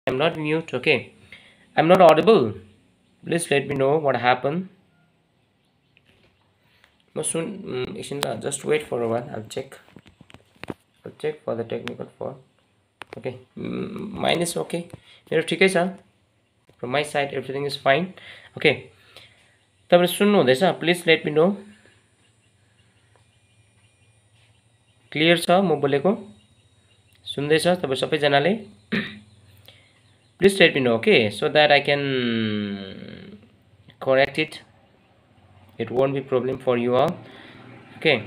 I'm not mute. Okay. I'm not audible. Please let me know what happened. Soon, just wait for a while. I'll check. I'll check for the technical fault. Okay. Mine is okay. Okay, sir. From my side, everything is fine. Okay. Please let me know. Clear, sir? म बोलेको सुन्दैछ तपाईँ सबैजनाले? Please let me know, okay, so that I can correct it. It won't be problem for you all. Okay.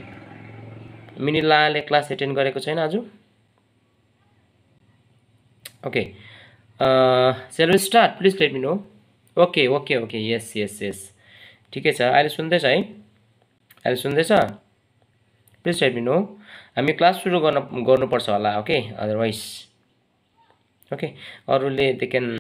मिनिलाले class attend गरेको छैन आज? Okay. Shall we start? Please let me know. Okay. Yes. ठिकै छ. अहिले सुन्दैछ है? अहिले सुन्दैछ? Please let me know. हामी क्लास सुरु गर्नुपर्छ होला, okay? Otherwise, okay, अरूले they can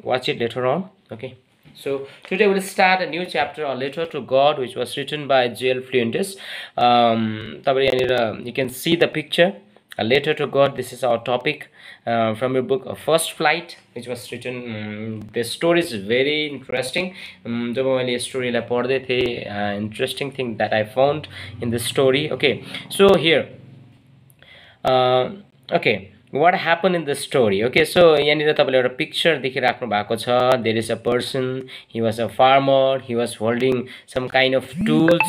watch it later on, okay? So today we'll start a new chapter, A Letter to God, which was written by J.L. Fuentes. You can see the picture, A Letter to God. This is our topic from your book, First Flight, which was written. The story is very interesting. Story interesting thing that I found in the story. Okay, so here, okay, what happened in the story? Okay, so yahanira tapaile euta picture dekhirakhnu bhako cha. There is a person, he was a farmer, he was holding some kind of tools,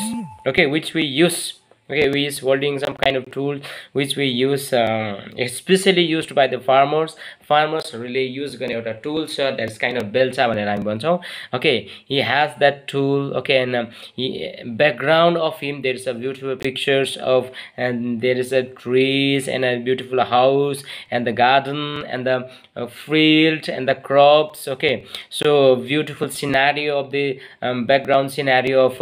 okay, which we use. Okay, we is holding some kind of tool which we use, especially used by the farmers. Farmers really use a tool, so that's kind of belt bhanera hami bhanchau. Okay, he has that tool. Okay, and background of him there is a beautiful pictures of, and there is a trees and a beautiful house and the garden and the field and the crops. Okay, so beautiful scenario of the background scenario of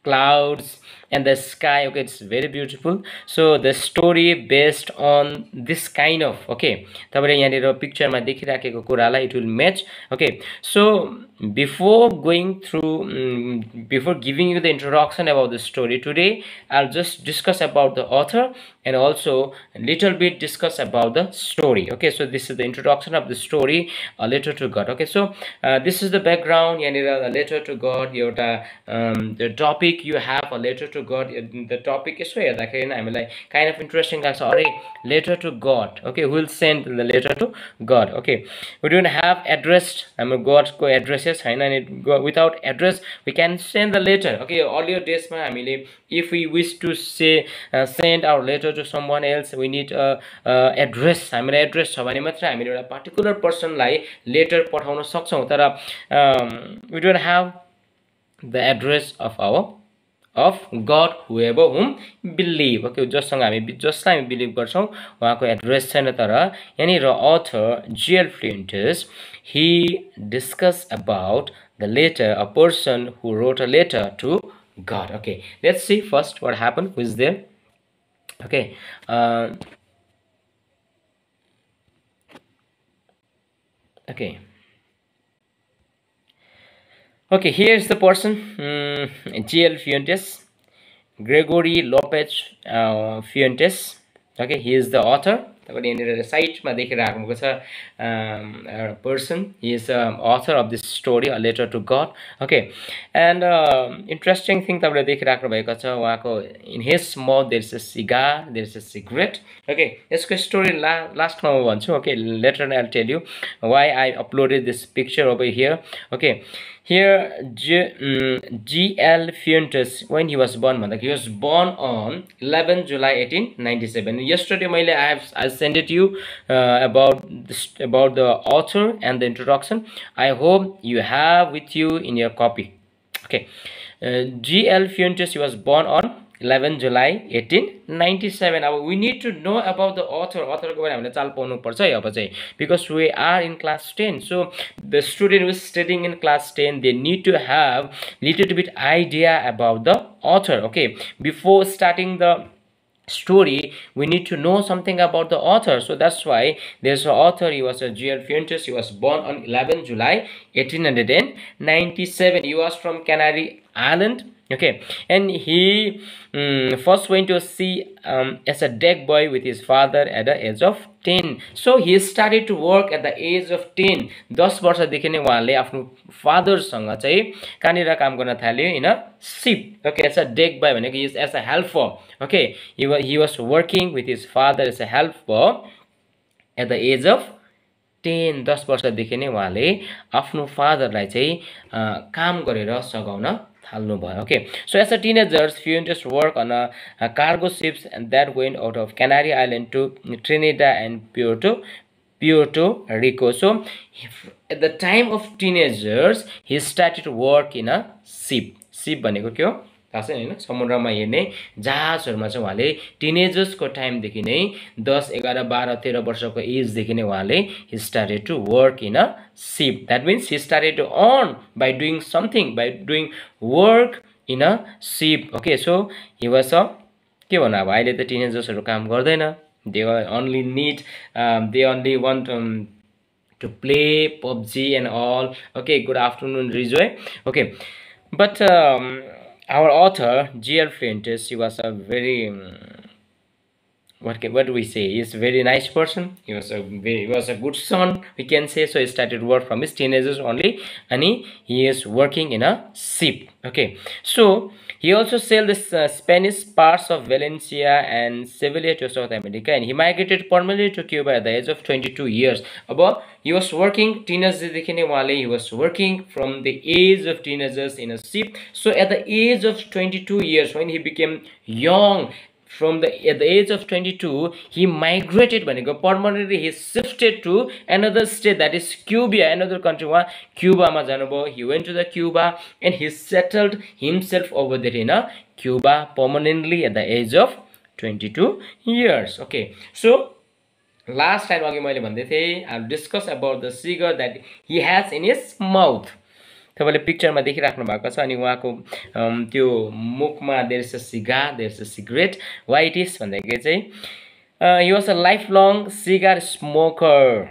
clouds and the sky. Okay, it's very beautiful. So the story based on this kind of, okay, tapaile yahanira picture ma dekhirakheko kurala it will match. Okay, so before going through, before giving you the introduction about the story today, I'll just discuss about the author and also a little bit discuss about the story. Okay, so this is the introduction of the story, A Letter to God. Okay, so this is the background. yahanira A Letter to God, the topic you have, A Letter to God. The topic is here like kind of interesting. Sorry, letter to God. Okay, we'll send the letter to God. Okay, we don't have address. God's go addresses, and without address we can send the letter. Okay, earlier days if we wish to say send our letter to someone else, we need address. Address छ भने मात्र हामीले एउटा particular person लाई letter पठाउन सक्छौं. तर we don't have the address of God, whoever whom believe. Okay, जसलाई हामी बिलिभ गर्छौं उहाँको एड्रेस छैन. तर यानी author J.L. Fuentes, he discussed about the letter, a person who wrote a letter to God. Okay, let's see first what happened. Who is there? Okay, okay. Okay, here's the person, J.L. Fuentes, Gregory Lopez Fuentes. Okay, he is the author. Site person, he is author of this story, A Letter to God. Okay, and interesting thing in his mouth there is a cigar, there is a cigarette. Okay, this story last one. Okay, later I'll tell you why I uploaded this picture over here. Okay, here J.L. Fuentes, when he was born, he was born on 11 July 1897. Yesterday I sent it to you about the author and the introduction. I hope you have with you in your copy. Okay, J.L. Fuentes, he was born on 11 July 1897. We need to know about the author. Because we are in class 10. So the student who is studying in class 10, they need to have little bit idea about the author. Okay, before starting the story we need to know something about the author. So that's why there's an author. He was a J.L. Fuentes. He was born on 11 July 1897. He was from Canary Island. Okay, and he first went to sea as a deck boy with his father at the age of 10. So he started to work at the age of 10. 10 वर्षदेखि नै उहाँले आफ्नो फादरसँग चाहिँ कहाँनिर काम गर्न थाल्यो in a ship. Okay, as a deck boy भनेको is as a helper. Okay, he was working with his father as a helper at the age of 10. 10 वर्षदेखि नै उहाँले आफ्नो फादरलाई चाहिँ काम गरेर सघाउन थाल्नुभयो. Okay, so as a teenagers, Fuentes worked on a cargo ships and that went out of Canary Island to Trinidad and Puerto Rico. So at the time of teenagers, he started to work in a ship. Ship भनेको के हो थाहा छैन हैन, समुद्रमा हिँड्ने जहाजहरुमा चाहिँ उहाँले टिनेजर्सको टाइमदेखि नै 10 11 12 13 वर्षको एजदेखि नै उहाँले he started to work in a ship. That means he started to earn by doing something, by doing work in a ship. Okay, so he was a के भन्नु अब अहिले त टिनेजर्सहरु काम गर्दैन. They only need they only want to play PUBG and all. Okay, good afternoon Rijoy. Okay, but our author G.L. Fuentes, he was a very what do we say? He's a very nice person. He was a good son, we can say. So he started work from his teenagers only, and he is working in a ship. Okay, so he also sailed the Spanish parts of Valencia and Sevilla to South America, and he migrated permanently to Cuba at the age of 22 years. About he was working he was working from the age of teenagers in a ship. So at the age of 22 years, when he became young, at the age of 22, he migrated permanently. He shifted to another state, that is Cuba, another country. Cuba he went to the Cuba and he settled himself over there in a Cuba permanently at the age of 22 years. Okay, so last time I'll discuss about the cigar that he has in his mouth. तपाईले पिक्चरमा देखिराख्नु भएको छ अनि उहाँको त्यो मुखमा there is a cigar, there is a cigarette. Why it is भन्दाखेरि चाहिँ he was a life long cigar smoker.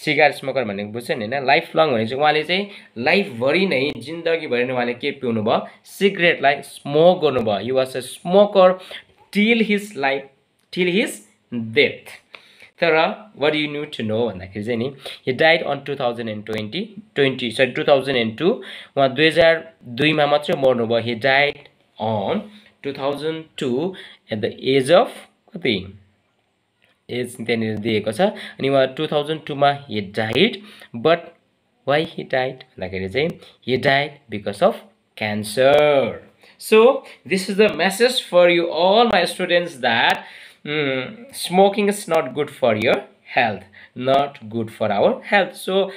Cigar smoker भनेको बुझ्छ नि हैन, लाइफ लङ भने चाहिँ उहाँले चाहिँ लाइफ भरि नै जिन्दगी भरि नै उहाँले के पिउनु भयो, सिगरेटलाई स्मोक गर्नु भयो. ही was a smoker till his life, till his death. तर what do you need to know भन्दाखेरि चाहिँ नि he died on 2002. उहाँ 2002 मा मात्र मर्नु भयो. he died on 2002 at the age of कति एज त्यहाँनिर दिएको छ अनि उहाँ 2002 मा he died. But why he died भन्दाखेरि चाहिँ he died because of cancer. So this is the message for you all my students that smoking is not good for your health, not good for our health. So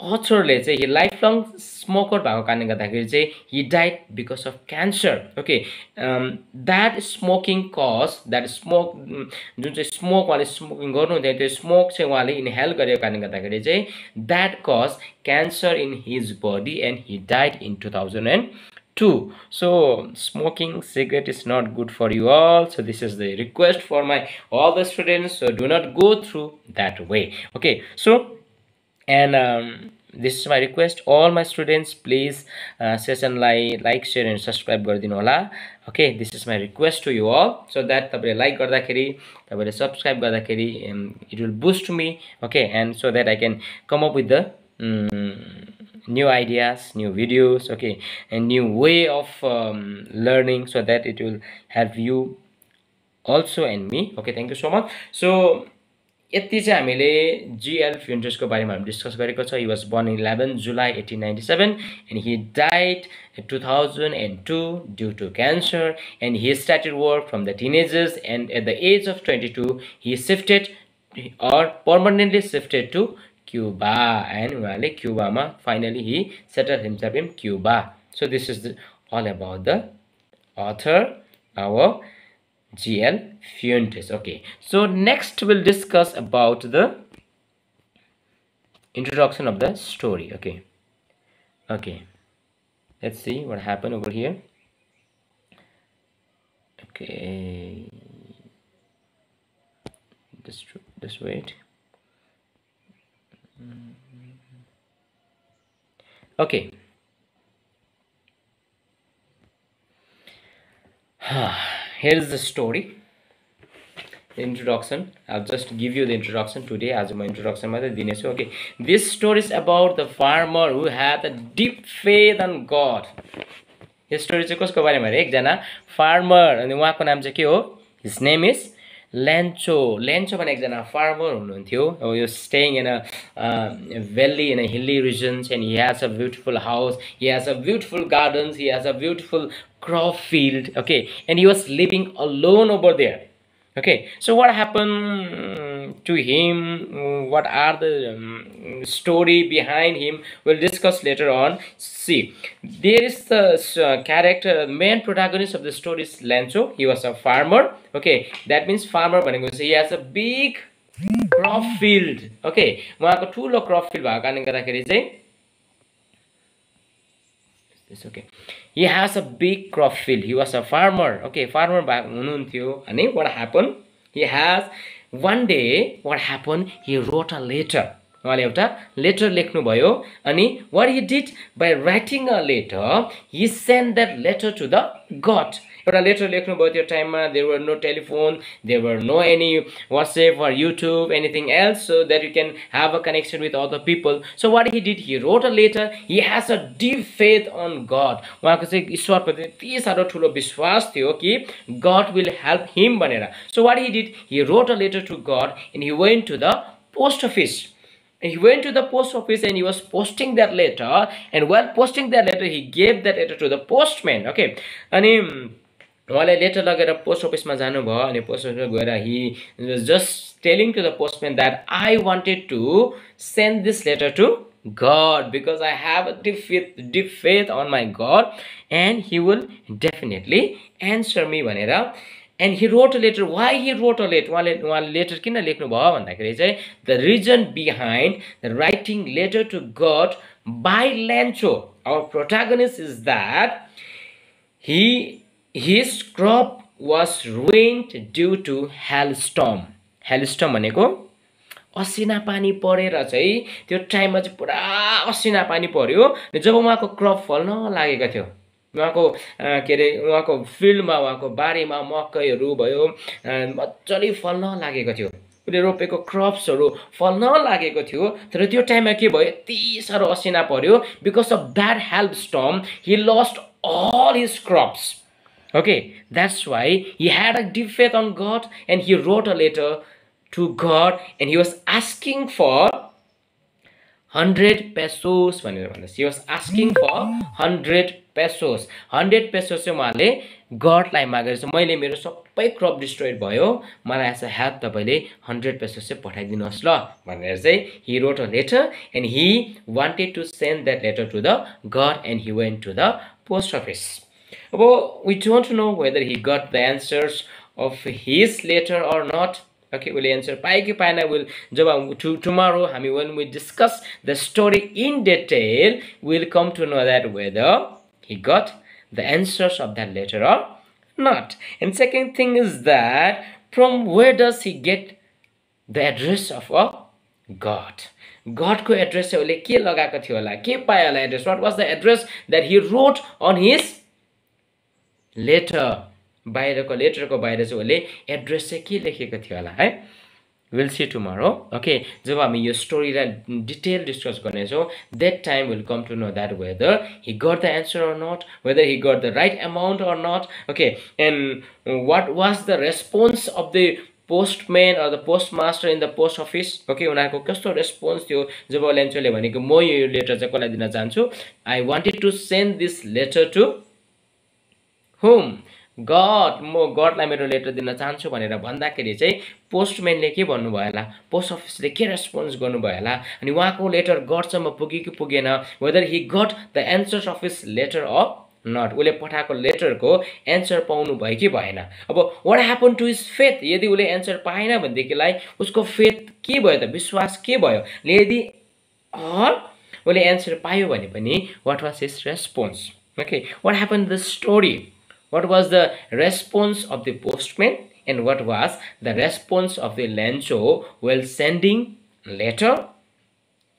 authorले चाहिँ he lifelong smoker भएको कारणले गर्दाखेरि चाहिँ he died because of cancer. Okay, that smoking cause, that smoke जुन चाहिँ smoke उहाँले smoking गर्नुहुन्थ्यो त्यो smoke चाहिँ उहाँले इनहेल गरेको कारणले गर्दाखेरि चाहिँ that caused cancer in his body and he died in 2002. So smoking cigarette is not good for you all. So this is the request for my all the students. So do not go through that way. Okay, so and this is my request all my students, please session like share and subscribe गरिदिनु होला. Okay, this is my request to you all, so that तपाईले like गर्दाखेरि तपाईले subscribe गर्दाखेरि it will boost me. Okay, and so that I can come up with the new ideas, new videos, okay, and new way of learning, so that it will help you also and me. Okay, thank you so much. So यति चाहिँ हामीले G.L. Fuentes को बारेमा हामी discuss गरेको छ. He was born in 11 July 1897 and he died in 2002 due to cancer, and he started work from the teenagers, and at the age of 22 he shifted or permanently shifted to Cuba, and uhanle Cuba ma finally he settled himself in Cuba. So this is all about the author, our G.L. Fuentes. Okay, so next we'll discuss about the introduction of the story. Okay, let's see what happened over here. Okay, just wait. Okay, here is the story. Introduction. I'll just give you the introduction today as my introduction. Okay, this story is about the farmer who had a deep faith on God. This story is कसको बारेमा रे एकजना farmer अनि उहाँको नाम चाहिँ के हो his name is Lencho. Lencho भने एकजना farmer हुनुहुन्थ्यो. He was staying in a valley in a hilly regions and he has a beautiful house, he has a beautiful gardens, he has a beautiful crop field. Okay, and he was living alone over there. Okay, so what happened to him, what are the story behind him, we'll discuss later on. See, there is the character, main protagonist of the story is Lencho. He was a farmer. Okay, that means farmer, he has a big crop field. Okay, उहाँको ठुलो crop field भएको कारणले गर्दाखेरि चाहिँ okay, he has a big crop field. He was a farmer. Okay, farmer हुनुहुन्थ्यो अनि what happened, he has one day what happened, he wrote a letter. उहाँले एउटा letter लेख्नु भयो अनि what he did, by writing a letter he sent that letter to the God. एउटा letter लेख्नु भयो त्यो टाइममा. There were no telephone, there were no any WhatsApp or YouTube, anything else, so that you can have a connection with other people. So what he did, he wrote a letter. He has a deep faith on God. उहाँको चाहिँ ईश्वरप्रति यति साह्रो ठुलो विश्वास थियो कि God will help him भनेर. So what he did, he wrote a letter to God and he went to the post office. He went to the post office and he was posting that letter, and while posting that letter he gave that letter to the postman. Okay, अनि उहाँले letter लगेर post अफिसमा जानुभयो अनि post अफिसमा गएर he was just telling to the postman that I wanted to send this letter to God because I have a deep faith on my God and he will definitely answer me भनेर. And he wrote a letter. Why he wrote a letter? उहाँले letter किन लेख्नु भयो भन्दाखेरि चाहिँ the reason behind the writing letter to God by Lencho, our protagonist, is that his crop was ruined due to hailstorm. Hailstorm भनेको असिना पानी परेर चाहिँ त्यो टाइममा चाहिँ पुरा असिना पानी पर्यो. जब उहाँको क्रप फल्न लागेको थियो, उहाँको के अरे उहाँको फिल्डमा उहाँको बारीमा मकैहरू भयो मजाले फल्न लागेको थियो. उसले रोपेको क्रप्सहरू फल्न लागेको थियो. तर त्यो टाइममा के भयो, यति साह्रो असिना पर्यो. Because of that hailstorm he lost all his crops. Okay, that's why he had a deep faith on God and he wrote a letter to God and he was asking for 100 pesos. He was asking for 100 pesos. 100 pesos चाहिँ उहाँले गडलाई मागेर चाहिँ मैले मेरो सबै crop डिस्ट्रोयड भयो, मलाई as a help तपाईले 100 pesos चाहिँ पठाइदिनुहोस् ल भनेर चाहिँ he wrote a letter and he wanted to send that letter to the God and he went to the post office. Well, we don't know whether he got the answers of his letter or not. Okay, we'll answer पाए कि पाएन. We'll tomorrow when we discuss the story in detail, we'll come to know that whether he got the answers of that letter or not. And second thing is that from where does he get the address of a God? God को address चाहिँ उसले के लगाएको थियो होला, के पायो होला address? What was the address that he wrote on his letter? बाहिरको लेटरको बाहिर चाहिँ उसले एड्रेस चाहिँ के लेखेको थियो होला है. We'll see tomorrow. Okay, जब हामी यो स्टोरीलाई डिटेल डिस्कस गर्नेछौँ, that time we'll come to know that whether he got the answer or not, whether he got the right amount or not. Okay, and what was the response of the postman or the postmaster in the post office. Okay, उनीहरुको कस्तो response थियो जब लेन्चोले भनेको म यो letter चाहिँ कसलाई दिन चाहन्छु, I wanted to send this letter to whom? God. म गडलाई मेरो लेटर दिन चाहन्छु भनेर भन्दाखेरि चाहिँ पोस्टम्यानले के भन्नु भयो होला, पोस्ट अफिसले के रेस्पोन्स गर्नु भयो होला, अनि उहाँको लेटर गडसम्म पुग्यो कि पुगेन, whether he got the answers of his letter or not. उसले पठाएको लेटरको एन्सर पाउनु भयो कि भएन. अब what happened to his faith? यदि उसले एन्सर पाएन भनेदेखिलाई उसको फेथ के भयो त, विश्वास के भयो? यदि उसले एन्सर पायो भने पनि what was his response? Okay, what happened in the story? What was the response of the postman and what was the response of the Lencho while sending letter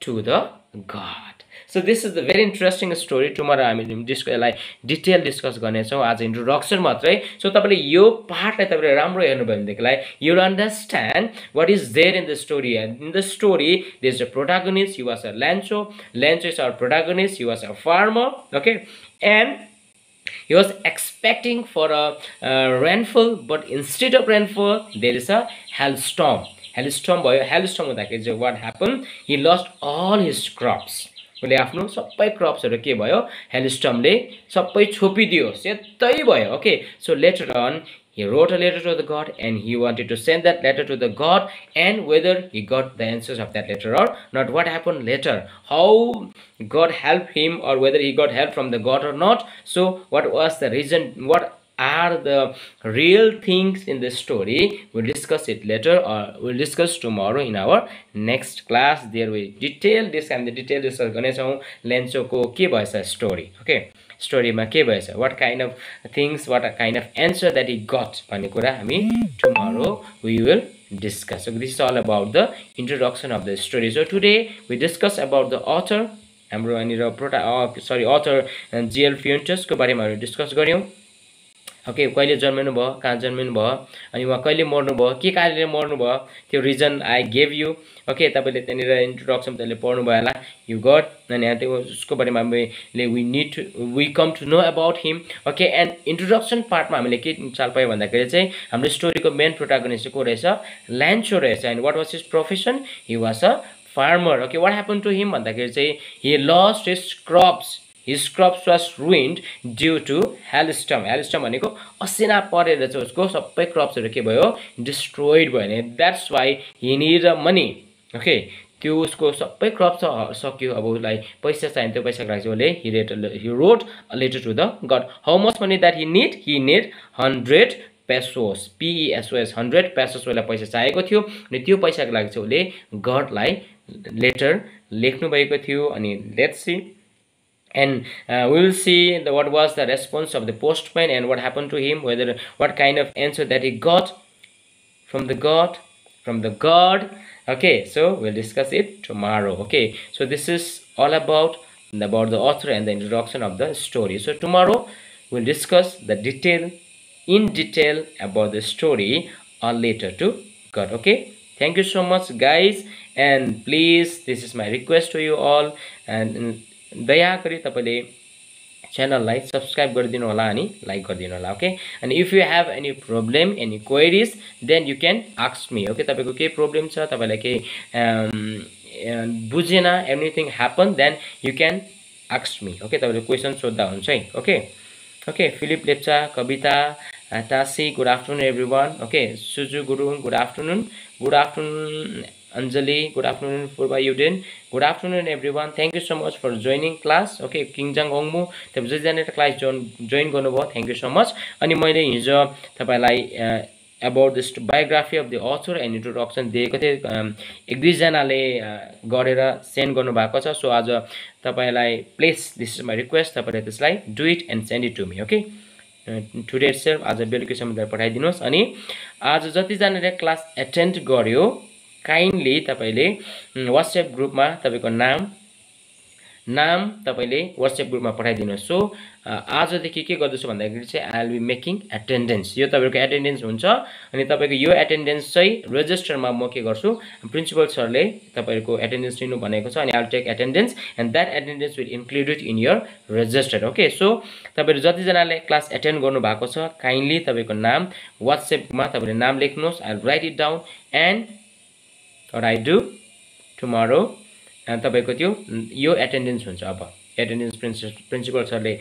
to the God? So this is the very interesting story. Tomorrow I mean detail discuss गर्नेछौं आज introduction मात्रै. So तपाईले यो पार्टलाई तपाईले राम्रो हेर्नु भयो भनेदेखिलाई you will understand what is there in the story. And in the story there is a protagonist. He was a Lancho. Lancho is our protagonist. He was a farmer, okay, and he was expecting for a rainfall, but instead of rainfall there is a hailstorm. Hailstorm भयो. Hailstorm हुँदाखेरि चाहिँ what happened? He lost all his crops. उसले आफ्नो सबै क्रप्सहरु के भयो? हेलस्टर्मले सबै छोपिदियो, सेतै भयो. Okay, so later on he wrote a letter to the god and he wanted to send that letter to the god, and whether he got the answers of that letter or not, what happened later, how God helped him, or whether he got help from the god or not. So what was the reason, what are the real things in the story, we'll discuss it later, or we'll discuss tomorrow in our next class. There we detail this and the detail discuss garneछौं Lancho को के भएछ story. Okay, story मा के भएछ, what kind of things, what kind of answer that he got भन्ने कुरा हामी tomorrow we will discuss. So this is all about the introduction of the story. So today we discuss about the author, हाम्रो अनि author GL Fuentes को बारेमा हामी discuss गर्यौं. Okay, कहिले जन्मिनु भयो, कहाँ जन्मिनु भयो, अनि उहाँ कहिले मर्नु भयो, के कारणले मर्नु भयो, त्यो reason I gave you. Okay, तपाईले त्यनीर इन्ट्रोडक्सन त्यसले पढ्नु भयो होला, यु गट. अनि त्यो उसको बारेमा हामीले we come to know about him. Okay, and introduction पार्टमा हामीले के चाल पायो भन्दाखेरि चाहिँ हाम्रो स्टोरीको मेन प्रोटागनिस्ट को रहेछ? ल्यान्चो रहेछ. And what was his profession? He was a farmer. Okay, what happen to him भन्दाखेरि चाहिँ he lost his crops. His crops was ruined due to hailstorm. Hailstorm भनेको असिना परेर चाहिँ उसको सबै क्रप्सहरु के भयो? डिस्ट्रोयड भयो नि. That's why he need money. Okay, त्यो उसको सबै क्रप्स सक्यो, अब उसलाई पैसा चाहिन्छ. त्यो पैसाको लागि चाहिँ he wrote a letter to the god. How much money that he need? He need 100 pesos. PESOS 100 pesos वाला पैसा चाहिएको थियो. अनि त्यो पैसाको लागि चाहिँ उले गडलाई लेटर लेख्नु भएको थियो. अनि let's see. And we will see what was the response of the postman and what happened to him, what kind of answer that he got from the god. Okay, so we'll discuss it tomorrow. Okay, so this is all about the author and the introduction of the story. So tomorrow we'll discuss the in detail about the story, or later to God. Okay, thank you so much guys, and please, this is my request to you all, and दया गरी तपाईले च्यानललाई subscribe गरिदिनु होला अनि like गरिदिनु होला. Okay, and if you have any problem, any queries, then you can ask me. Okay, तपाईको के प्रब्लम छ, तपाईलाई के बुझेन, anything happen, then you can ask me. Okay, तपाईले क्वेशन सोध्दा हुन्छ है. Okay, Philip Lepcha, Kavita Tashi, good afternoon everyone. Okay, Suju Gurung, good afternoon. Anjali, good afternoon. Purva Yudin, good afternoon everyone. Thank you so much for joining class. Okay, Kingjang Ongmu, तपाईले जतिजना class join गर्नुभयो, thank you so much. अनि मैले हिजो तपाईलाई about this biography of the author and introduction दिएको थिए. एक दुई जनाले गरेर सेन्ड गर्नु भएको छ. सो आज तपाईलाई please, this is my request, तपाईले त्यसलाई do it and send it to me. Okay, today itself, आज बेलुकीसम्म पठाइदिनुस्. अनि आज जति जनाले क्लास एटेन्ड गर्यो, काइन्डली तपाईले व्हाट्सएप ग्रुपमा तपाईको नाम तपाईले व्हाट्सएप ग्रुपमा पठाइदिनुस्. सो आजदेखि के गर्दैछु भन्दाखेरि चाहिँ I will be making attendance. यो तपाईको एटेन्डेन्स हुन्छ. अनि तपाईको यो एटेन्डेन्स चाहिँ रेजिस्टरमा म के गर्छु, प्रिन्सिपल सरले तपाईको एटेन्डेन्स लिनु भनेको छ, अनि I will take attendance and that attendance will included in your register. Okay, so तपाईहरु जति जनाले क्लास एटेन्ड गर्नु भएको छ, काइन्डली तपाईको नाम व्हाट्सएपमा तपाईले नाम लेख्नुस्. I will write it down and what I do tomorrow, and तपाईको त्यो यो एटेन्डेन्स हुन्छ. अब एटेन्डेन्स प्रिन्सिपल सरले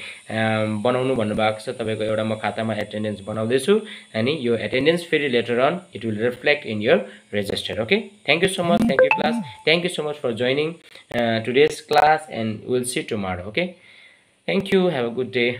बनाउनु भन्नुभएको छ. तपाईको एउटा म खातामा एटेन्डेन्स बनाउँदै छु, अनि यो एटेन्डेन्स फेरि later on it will reflect in your register. Okay, thank you so much. Thank you class. Thank you so much for joining today's class, and we'll see tomorrow. Okay, thank you. Have a good day.